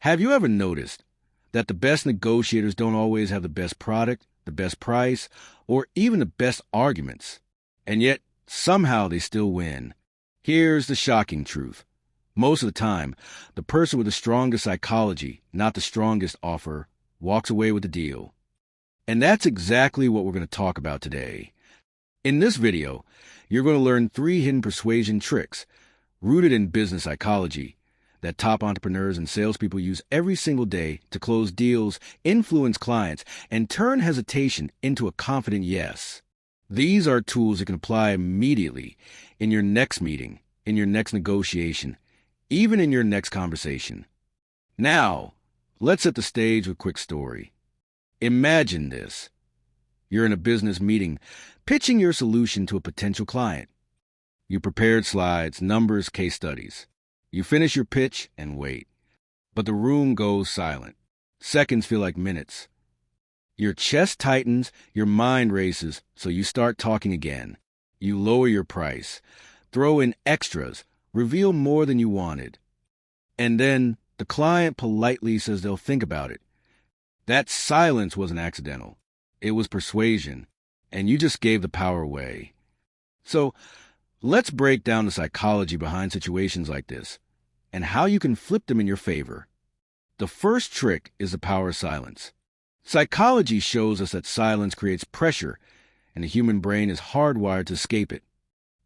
Have you ever noticed that the best negotiators don't always have the best product, the best price, or even the best arguments? And yet, somehow they still win. Here's the shocking truth. Most of the time, the person with the strongest psychology, not the strongest offer, walks away with the deal. And that's exactly what we're going to talk about today. In this video, you're going to learn 3 hidden persuasion tricks rooted in business psychology that top entrepreneurs and salespeople use every single day to close deals, influence clients, and turn hesitation into a confident yes. These are tools you can apply immediately in your next meeting, in your next negotiation, even in your next conversation. Now, let's set the stage with a quick story. Imagine this. You're in a business meeting, pitching your solution to a potential client. You prepared slides, numbers, case studies. You finish your pitch and wait. But the room goes silent. Seconds feel like minutes. Your chest tightens, your mind races, so you start talking again. You lower your price, throw in extras, reveal more than you wanted. And then the client politely says they'll think about it. That silence wasn't accidental. It was persuasion, and you just gave the power away. So, let's break down the psychology behind situations like this and how you can flip them in your favor. The first trick is the power of silence. Psychology shows us that silence creates pressure, and the human brain is hardwired to escape it.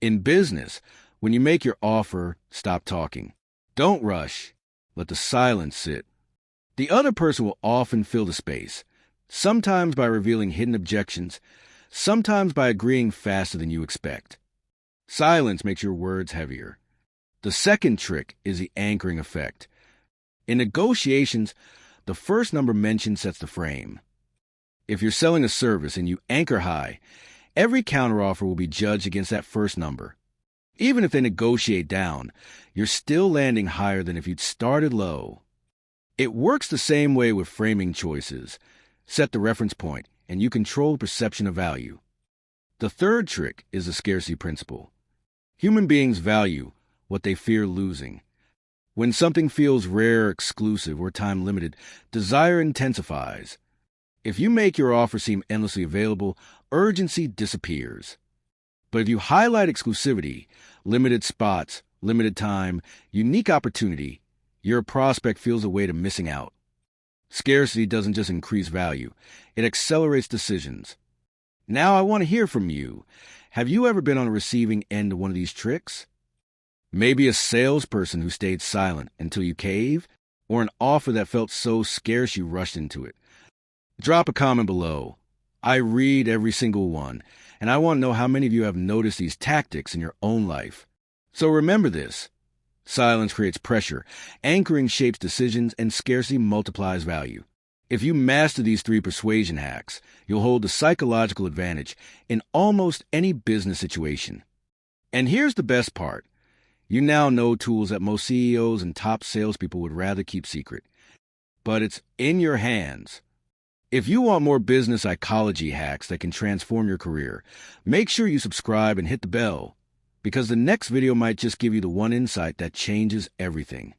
In business, when you make your offer, stop talking. Don't rush. Let the silence sit. The other person will often fill the space, sometimes by revealing hidden objections, sometimes by agreeing faster than you expect. Silence makes your words heavier. The second trick is the anchoring effect. In negotiations, the first number mentioned sets the frame. If you're selling a service and you anchor high, every counteroffer will be judged against that first number. Even if they negotiate down, you're still landing higher than if you'd started low. It works the same way with framing choices. Set the reference point, and you control the perception of value. The third trick is the scarcity principle. Human beings value what they fear losing. When something feels rare, exclusive, or time-limited, desire intensifies. If you make your offer seem endlessly available, urgency disappears. But if you highlight exclusivity, limited spots, limited time, unique opportunity, your prospect feels a weight of missing out. Scarcity doesn't just increase value, it accelerates decisions. Now I want to hear from you. Have you ever been on the receiving end of one of these tricks? Maybe a salesperson who stayed silent until you caved, or an offer that felt so scarce you rushed into it. Drop a comment below. I read every single one, and I want to know how many of you have noticed these tactics in your own life. So remember this. Silence creates pressure, anchoring shapes decisions, and scarcity multiplies value. If you master these 3 persuasion hacks, you'll hold the psychological advantage in almost any business situation. And here's the best part. You now know tools that most CEOs and top salespeople would rather keep secret. But it's in your hands. If you want more business psychology hacks that can transform your career, make sure you subscribe and hit the bell, because the next video might just give you the one insight that changes everything.